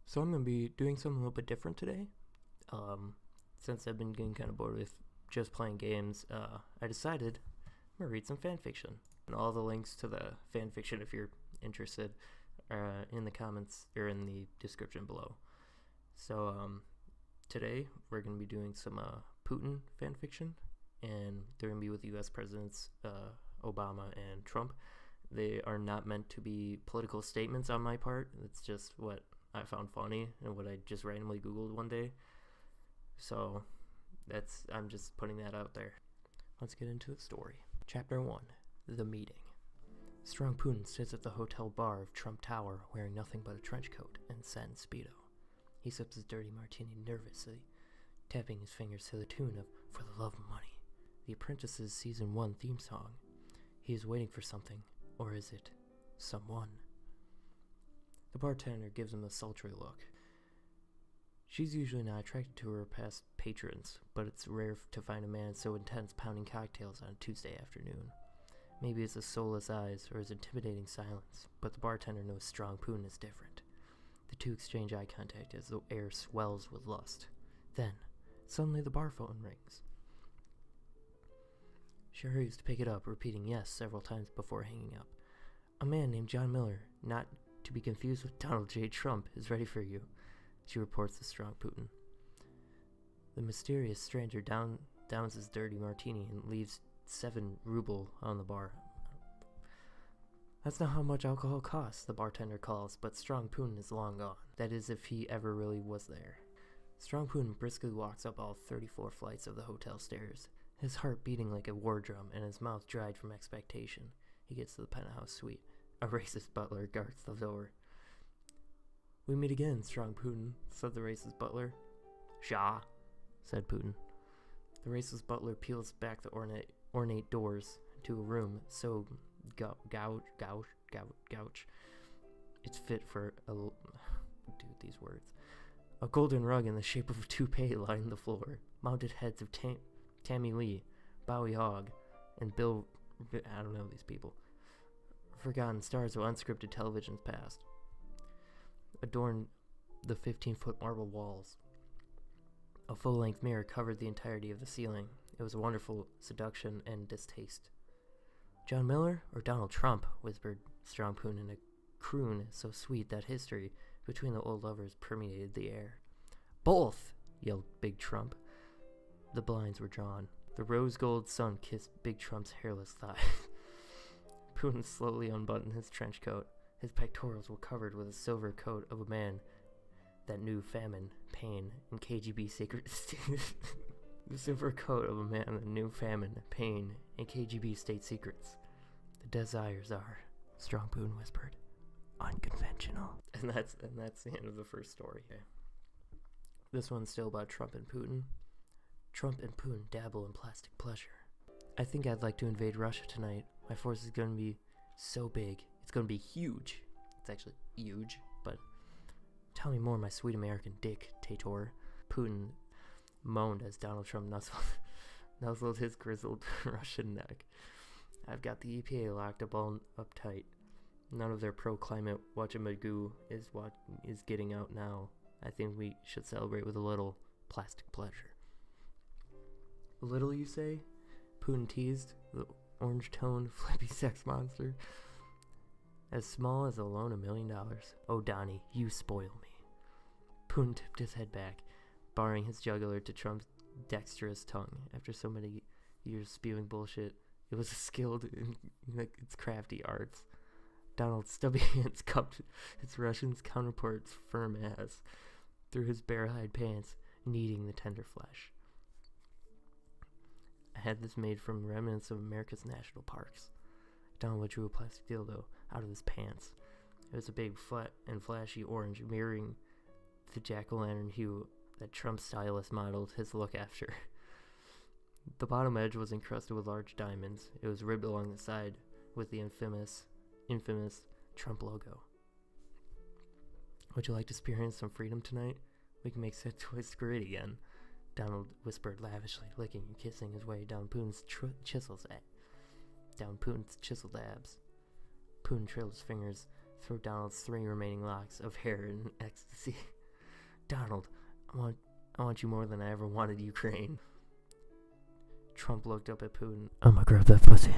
So I'm going to be doing something a little bit different today. Since I've been getting kind of bored with just playing games, I decided I'm going to read some fanfiction. And all the links to the fanfiction, if you're interested, are in the comments or in the description below. So today we're going to be doing some Putin fanfiction, and they're going to be with U.S. Presidents Obama and Trump. They are not meant to be political statements on my part. It's just what I found funny and what I just randomly Googled one day. So I'm just putting that out there. Let's get into the story. Chapter 1. The Meeting. Strong Putin sits at the hotel bar of Trump Tower wearing nothing but a trench coat and satin Speedo. He sips his dirty martini nervously, tapping his fingers to the tune of For the Love of Money, The Apprentice's Season 1 theme song. He is waiting for something, or is it someone? The bartender gives him a sultry look. She's usually not attracted to her past patrons, but it's rare to find a man so intense pounding cocktails on a Tuesday afternoon. Maybe it's his soulless eyes or his intimidating silence, but the bartender knows Strong Putin is different. The two exchange eye contact as the air swells with lust. Then, suddenly the bar phone rings. She hurries to pick it up, repeating yes several times before hanging up. A man named John Miller, not to be confused with Donald J. Trump, is ready for you, she reports to Strong Putin. The mysterious stranger downs his dirty martini and leaves 7 ruble on the bar. That's not how much alcohol costs, the bartender calls, but Strong Putin is long gone. That is, if he ever really was there. Strong Putin briskly walks up all 34 flights of the hotel stairs, his heart beating like a war drum and his mouth dried from expectation. He gets to the penthouse suite. A racist butler guards the door. We meet again, Strong Putin, said the racist butler. Shah, said Putin. The racist butler peels back the ornate doors to a room so gouch. It's fit for these words. A golden rug in the shape of a toupee lined the floor. Mounted heads of Tammy Lee, Bowie Hogg, and Bill. I don't know these people. Forgotten stars of unscripted television's past adorned the 15-foot marble walls. A full-length mirror covered the entirety of the ceiling. It was a wonderful seduction and distaste. John Miller or Donald Trump, whispered Strong Putin in a croon so sweet that history between the old lovers permeated the air. Both, yelled Big Trump. The blinds were drawn. The rose-gold sun kissed Big Trump's hairless thighs. Putin slowly unbuttoned his trench coat. His pectorals were covered with a silver coat of a man that knew famine, pain, and KGB secrets. The silver coat of a man that knew famine, pain, and KGB state secrets. The desires are, Strong Putin whispered, unconventional. And that's the end of the first story. Okay. This one's still about Trump and Putin. Trump and Putin dabble in plastic pleasure. I think I'd like to invade Russia tonight. My force is going to be so big. It's going to be huge. It's actually huge, but tell me more, my sweet American dictator. Putin moaned as Donald Trump nuzzled his grizzled Russian neck. I've got the EPA locked up all uptight. None of their pro-climate whatchamagoo is getting out now. I think we should celebrate with a little plastic pleasure. A little, you say? Putin teased, the orange-toned, flippy sex monster. As small as a loan $1 million. Oh, Donnie, you spoil me. Putin tipped his head back, barring his jugular to Trump's dexterous tongue. After so many years spewing bullshit, it was skilled in its crafty arts. Donald's stubby hands cupped his Russian's counterpart's firm ass through his bare-hide pants, kneading the tender flesh. I had this made from remnants of America's national parks. Donald drew a plastic dildo out of his pants. It was a big, flat, and flashy orange, mirroring the jack-o'-lantern hue that Trump's stylist modeled his look after. The bottom edge was encrusted with large diamonds. It was ribbed along the side with the infamous Trump logo. Would you like to experience some freedom tonight? We can make sex toys great again, Donald whispered lavishly, licking and kissing his way down Putin's chiseled abs. Putin trailed his fingers through Donald's 3 remaining locks of hair in ecstasy. Donald, I want you more than I ever wanted Ukraine. Trump looked up at Putin. I'm gonna grab that pussy.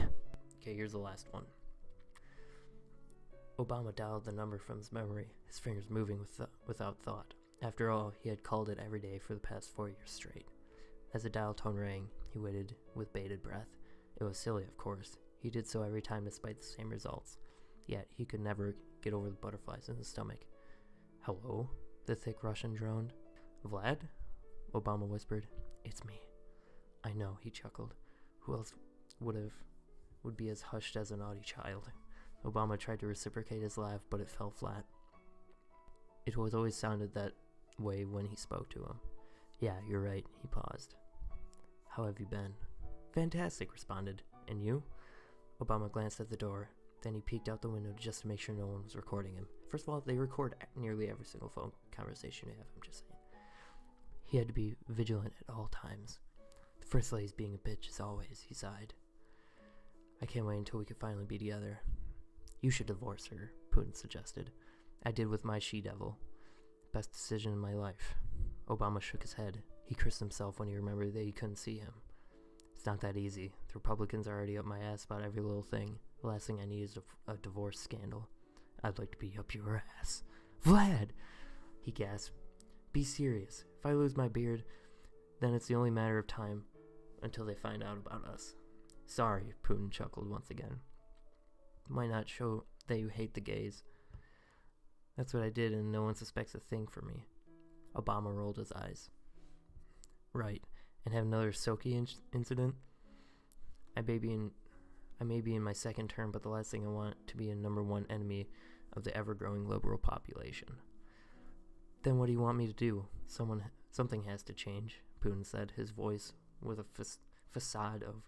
Okay, here's the last one. Obama dialed the number from his memory, his fingers moving without thought. After all, he had called it every day for the past 4 years straight. As the dial tone rang, he waited with bated breath. It was silly, of course. He did so every time despite the same results. Yet, he could never get over the butterflies in his stomach. Hello? The thick Russian droned. Vlad? Obama whispered. It's me. I know, he chuckled. Who else would be as hushed as a naughty child? Obama tried to reciprocate his laugh, but it fell flat. It was always sounded that way when he spoke to him. Yeah, you're right, he paused. How have you been? Fantastic, responded. And you? Obama glanced at the door. Then he peeked out the window just to make sure no one was recording him. First of all, they record nearly every single phone conversation you have, I'm just saying. He had to be vigilant at all times. The first lady's being a bitch as always, he sighed. I can't wait until we can finally be together. You should divorce her, Putin suggested. I did with my she-devil. Best decision in my life. Obama shook his head. He cursed himself when he remembered that he couldn't see him. It's not that easy. The Republicans are already up my ass about every little thing. The last thing I need is a divorce scandal. I'd like to be up your ass. Vlad! He gasped. Be serious. If I lose my beard, then it's the only matter of time until they find out about us. Sorry, Putin chuckled once again. Might not show that you hate the gays. That's what I did, and no one suspects a thing for me. Obama rolled his eyes. Right, and have another Sochi incident? I may be in my second term, but the last thing I want to be a number one enemy of the ever-growing liberal population. Then what do you want me to do? Something has to change, Putin said, his voice with a facade of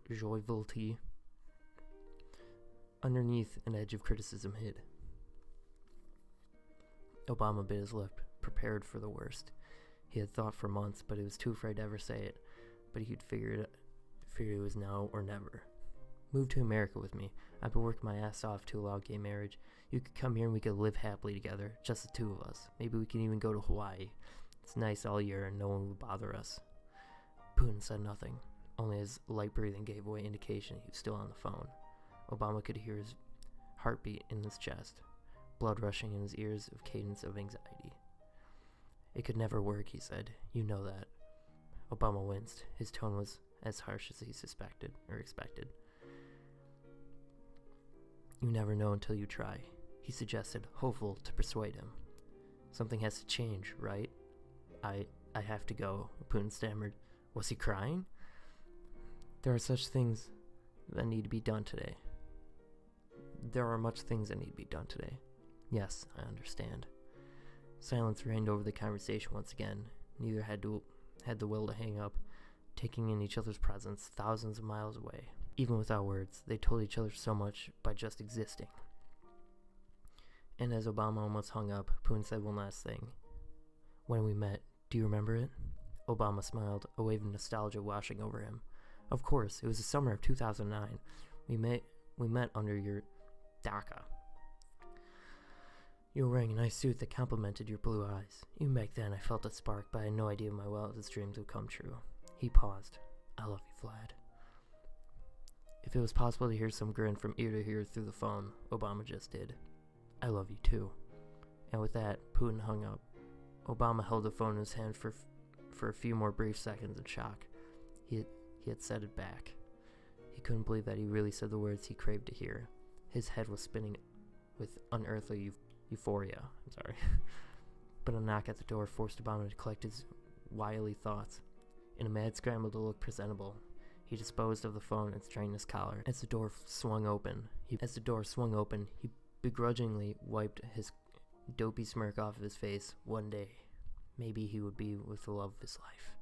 joviality. Underneath, an edge of criticism hid. Obama bit his lip, prepared for the worst. He had thought for months, but he was too afraid to ever say it. But he'd figured it was now or never. Move to America with me. I've been working my ass off to allow gay marriage. You could come here and we could live happily together, just the two of us. Maybe we can even go to Hawaii. It's nice all year and no one would bother us. Putin said nothing. Only his light breathing gave away indication he was still on the phone. Obama could hear his heartbeat in his chest, blood rushing in his ears of cadence of anxiety. It could never work, he said. You know that. Obama winced. His tone was as harsh as he expected. You never know until you try, he suggested, hopeful to persuade him. Something has to change, right? I have to go, Putin stammered. Was he crying? There are such things that need to be done today. There are much things that need to be done today. Yes, I understand. Silence reigned over the conversation once again. Neither had the will to hang up, taking in each other's presence thousands of miles away. Even without words, they told each other so much by just existing. And as Obama almost hung up, Putin said one last thing. When we met, do you remember it? Obama smiled, a wave of nostalgia washing over him. Of course, it was the summer of 2009. We met under your dacha. You were wearing a nice suit that complemented your blue eyes. Even back then, I felt a spark, but I had no idea my wildest dreams would come true. He paused. I love you, Vlad. If it was possible to hear some grin from ear to ear through the phone, Obama just did. I love you too. And with that, Putin hung up. Obama held the phone in his hand for a few more brief seconds in shock. He had said it back. He couldn't believe that he really said the words he craved to hear. His head was spinning with unearthly euphoria. But a knock at the door forced Obama to collect his wily thoughts. In a mad scramble to look presentable, he disposed of the phone and straightened his collar. As the door swung open, he begrudgingly wiped his dopey smirk off of his face. One day, maybe he would be with the love of his life.